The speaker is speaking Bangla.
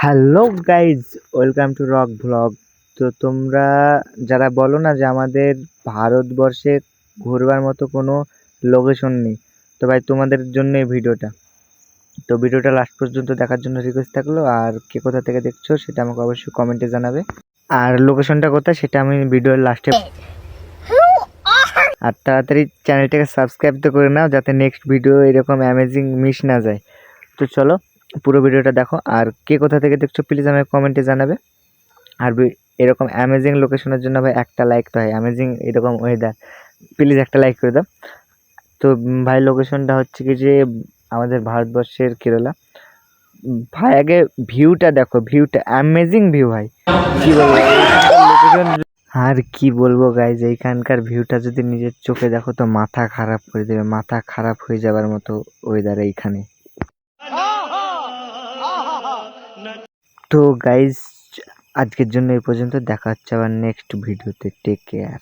Hello guys, welcome to rock vlog. তো তোমরা যারা বলো না যে আমাদের ভারতবর্ষে ঘুরবার মতো কোনো লোকেশন নেই, তো ভাই তোমাদের জন্য এই ভিডিওটা। তো ভিডিওটা লাস্ট পর্যন্ত দেখার জন্য রিকোয়েস্ট থাকলো। আর কে কোথা থেকে দেখছো সেটা আমাকে অবশ্যই কমেন্টে জানাবে, আর লোকেশনটা কোথায় সেটা আমি ভিডিওর লাস্টে। আর তাড়াতাড়ি চ্যানেলটাকে সাবস্ক্রাইব তো করে নাও, যাতে নেক্সট ভিডিও এরকম অ্যামেজিং মিস না যায়। তো চলো পুরো ভিডিওটা দেখো, আর কে কোথা থেকে দেখছো প্লিজ আমাকে কমেন্টে জানাবে। আর এরকম অ্যামেজিং লোকেশনের জন্য ভাই একটা লাইক তো হয়, অ্যামেজিং এরকম ওয়েদার, প্লিজ একটা লাইক করে দাও। তো ভাই লোকেশনটা হচ্ছে কি যে আমাদের ভারতবর্ষের কেরালা। ভাই আগে ভিউটা দেখো, ভিউটা অ্যামেজিং ভিউ ভাই, কি বলবো লোকেশন। আর কি বলবো গাইজ, এইখানকার ভিউটা যদি নিজের চোখে দেখো তো মাথা খারাপ করে দেবে, মাথা খারাপ হয়ে যাবার মতো ওয়েদার এইখানে। তো গাইজ আজকের জন্য এই পর্যন্ত, দেখা হচ্ছে আবার নেক্সট ভিডিওতে। Take care.